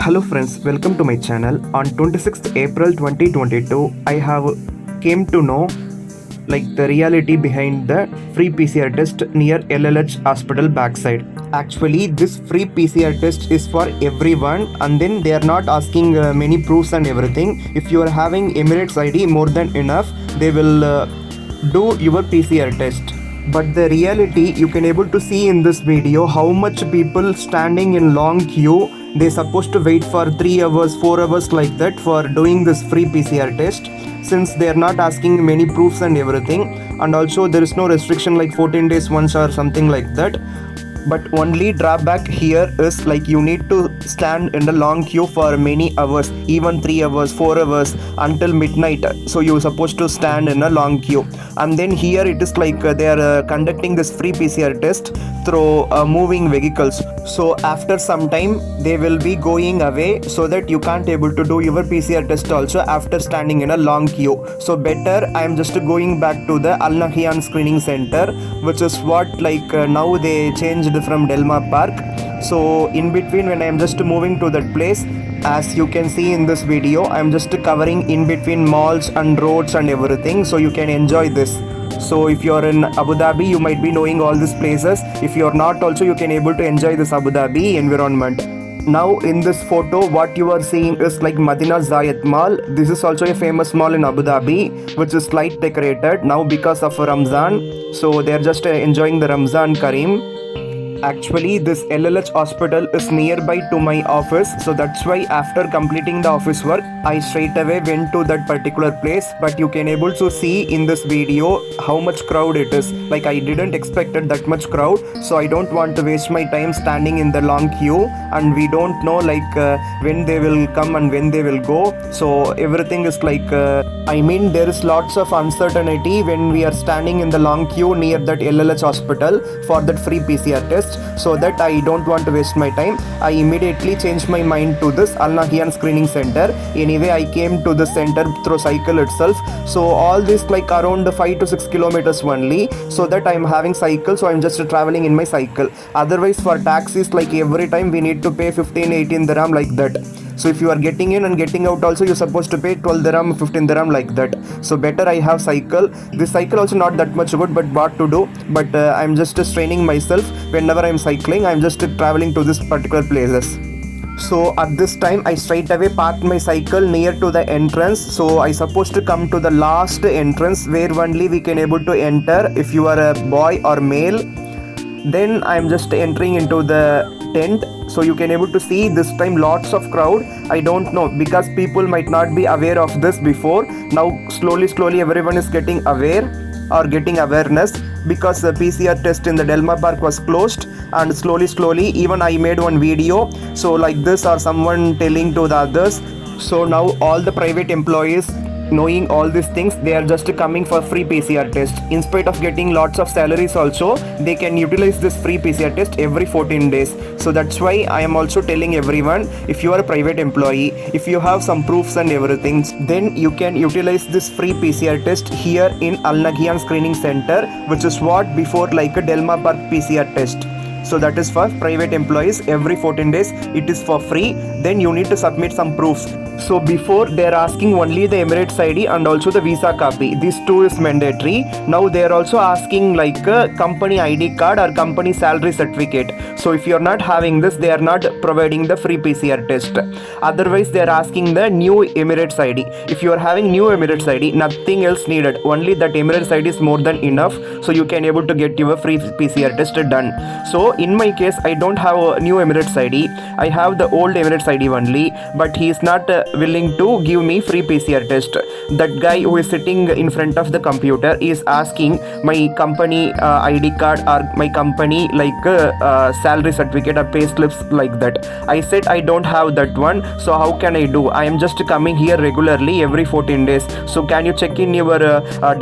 Hello friends, welcome to my channel. On 26th April 2022, I have came to know the reality behind the free PCR test near LLH hospital backside. Actually, this free PCR test is for everyone, and then they are not asking many proofs and everything. If you are having Emirates ID, more than enough, they will do your PCR test. But the reality, you can able to see in this video how much people standing in long queue. They supposed to wait for 3 hours 4 hours like that for doing this free PCR test, since they are not asking many proofs and everything, and also there is no restriction like 14 days once or something like that. But only drawback here is you need to stand in the long queue for many hours, even 3 hours 4 hours until midnight. So you're supposed to stand in a long queue. And then here it is they are conducting this free PCR test through moving vehicles. So after some time they will be going away, so that you can't able to do your PCR test also after standing in a long queue. So better I am just going back to the Nahyan Screening Centre, which is what now they changed from Delma Park. So in between, when I am just moving to that place, as you can see in this video, I am just covering in between malls and roads and everything, so you can enjoy this. So if you are in Abu Dhabi, you might be knowing all these places. If you are not also, you can able to enjoy this Abu Dhabi environment. Now in this photo, what you are seeing is Madina Zayed Mall. This is also a famous mall in Abu Dhabi, which is light decorated now because of Ramzan. So they are just enjoying the Ramzan Kareem. Actually, this LLH hospital is nearby to my office, so that's why after completing the office work, I straight away went to that particular place. But you can able to see in this video how much crowd it is. I didn't expected that much crowd, so I don't want to waste my time standing in the long queue, and we don't know when they will come and when they will go. So everything is there is lots of uncertainty when we are standing in the long queue near that LLH hospital for that free PCR test. So that I don't want to waste my time, I immediately changed my mind to this Al Nahyan Screening Centre. Anyway, I came to the center through cycle itself. So all this around 5 to 6 kilometers only, so that I am having cycle, so I am just traveling in my cycle. Otherwise for taxis, every time we need to pay 15-18 dirham like that. So if you are getting in and getting out also, you're supposed to pay 12 dirham 15 dirham like that. So better I have cycle. This cycle also not that much good, but what to do. But I'm just training myself. Whenever I'm cycling, I'm just traveling to this particular places. So at this time, I straight away parked my cycle near to the entrance. So I supposed to come to the last entrance, where only we can able to enter if you are a boy or male. Then I'm just entering into the tent. So you can able to see this time lots of crowd. I don't know, because people might not be aware of this before. Now slowly everyone is getting aware or getting awareness, because the PCR test in the Delma Park was closed. And slowly even I made one video, so like this, or someone telling to the others. So now all the private employees, knowing all these things, they are just coming for free PCR test. In spite of getting lots of salaries also, they can utilize this free PCR test every 14 days. So that's why I am also telling everyone, if you are a private employee, if you have some proofs and everything, then you can utilize this free PCR test here in Al Nahyan Screening Centre, which is what before a Delma Park PCR test. So that is for private employees. Every 14 days it is for free. Then you need to submit some proofs. So before, they are asking only the Emirates ID and also the visa copy. These two is mandatory. Now they are also asking a company ID card or company salary certificate. So if you are not having this, they are not providing the free PCR test. Otherwise they are asking the new Emirates ID. If you are having new Emirates ID, nothing else needed, only that Emirates ID is more than enough. So you can able to get your free PCR test done. So in my case, I don't have a new Emirates ID. I have the old Emirates ID only, but he is not willing to give me free PCR test. That guy who is sitting in front of the computer is asking my company ID card or my company salary certificate or pay slips like that. I said I don't have that one, so how can I do? I am just coming here regularly every 14 days. So can you check in your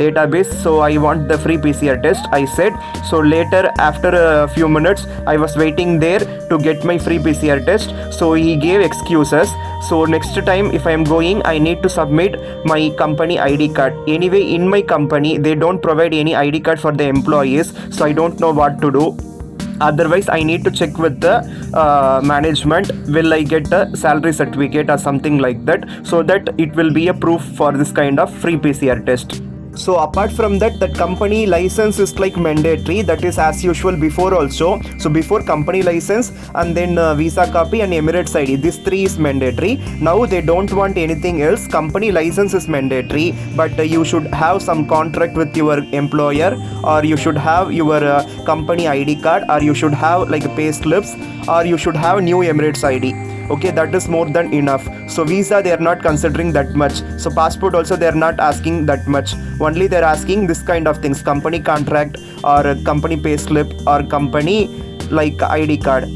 database? So I want the free PCR test, I said. So later, after a few minutes, I was waiting there to get my free PCR test. So he gave excuses. So next time if I am going, I need to submit my company ID card. Anyway, in my company they don't provide any ID card for the employees, so I don't know what to do. Otherwise I need to check with the management, will I get a salary certificate or something like that, so that it will be a proof for this kind of free PCR test. So apart from that, the company license is like mandatory. That is as usual before also. So before, company license, and then visa copy and Emirates ID. These three is mandatory. Now they don't want anything else. Company license is mandatory, but you should have some contract with your employer, or you should have your company ID card, or you should have like pay slips, or you should have new Emirates ID. Okay, that is more than enough. So visa they are not considering that much. So passport also they are not asking that much. Only they are asking this kind of things: company contract, or company pay slip, or company like ID card.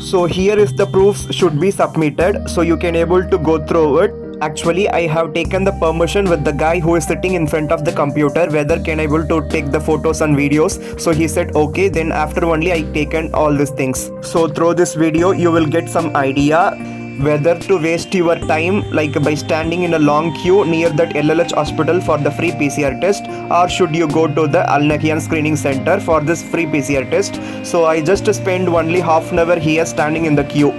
So here is the proofs should be submitted, so you can able to go through it. Actually, I have taken the permission with the guy who is sitting in front of the computer, whether can I able to take the photos and videos. So he said okay, then after only I taken all these things. So through this video you will get some idea whether to waste your time like by standing in a long queue near that LLH hospital for the free PCR test, or should you go to the Nahyan Screening Centre for this free PCR test. So I just spend only half an hour here standing in the queue.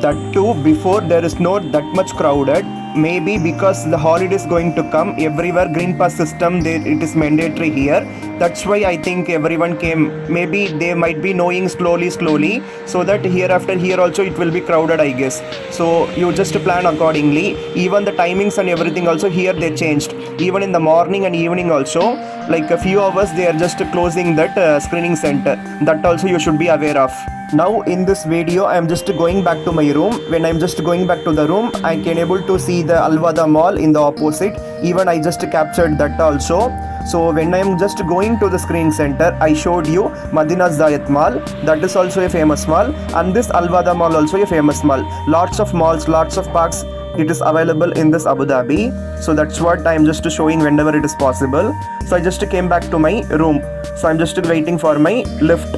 That too before there is not that much crowded. Maybe because the holiday is going to come, everywhere green pass system it is mandatory here. That's why I think everyone came. Maybe they might be knowing slowly, so that hereafter here also it will be crowded, I guess. So you just plan accordingly. Even the timings and everything also here they changed. Even in the morning and evening also, like a few hours they are just closing that screening center. That also you should be aware of. Now in this video I am just going back to my room. When I am just going back to the room, I can able to see the Alvada mall in the opposite. Even I just captured that also. So when I am just going to the screening center, I showed you Madina Zayat mall, that is also a famous mall, and this Alvada mall also a famous mall. Lots of malls, lots of parks, it is available in this Abu Dhabi. So that's what I am just showing whenever it is possible. So I just came back to my room. So I'm just waiting for my lift.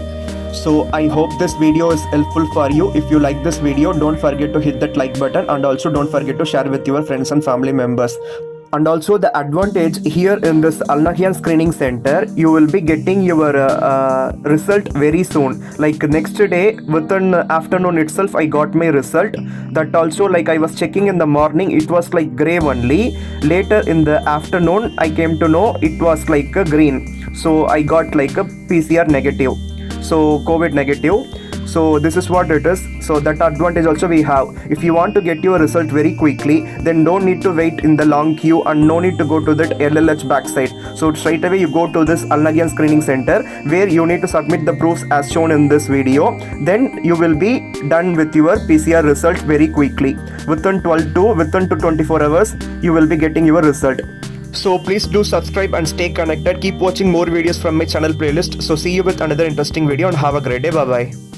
So I hope this video is helpful for you. If you like this video, don't forget to hit that like button, and also don't forget to share with your friends and family members. And also the advantage here in this Al Nahyan Screening Center, you will be getting your result very soon. Like next day, within afternoon itself, I got my result. That also, like I was checking in the morning, it was like grey only. Later in the afternoon, I came to know it was like a green. So I got like a PCR negative. So COVID negative. So this is what it is. So that advantage also we have. If you want to get your result very quickly, then don't need to wait in the long queue, and no need to go to that LLH backside. So straight away you go to this Al Nahyan Screening Center, where you need to submit the proofs as shown in this video. Then you will be done with your PCR result very quickly. Within 24 hours, you will be getting your result. So please do subscribe and stay connected. Keep watching more videos from my channel playlist. So see you with another interesting video, and have a great day. Bye bye.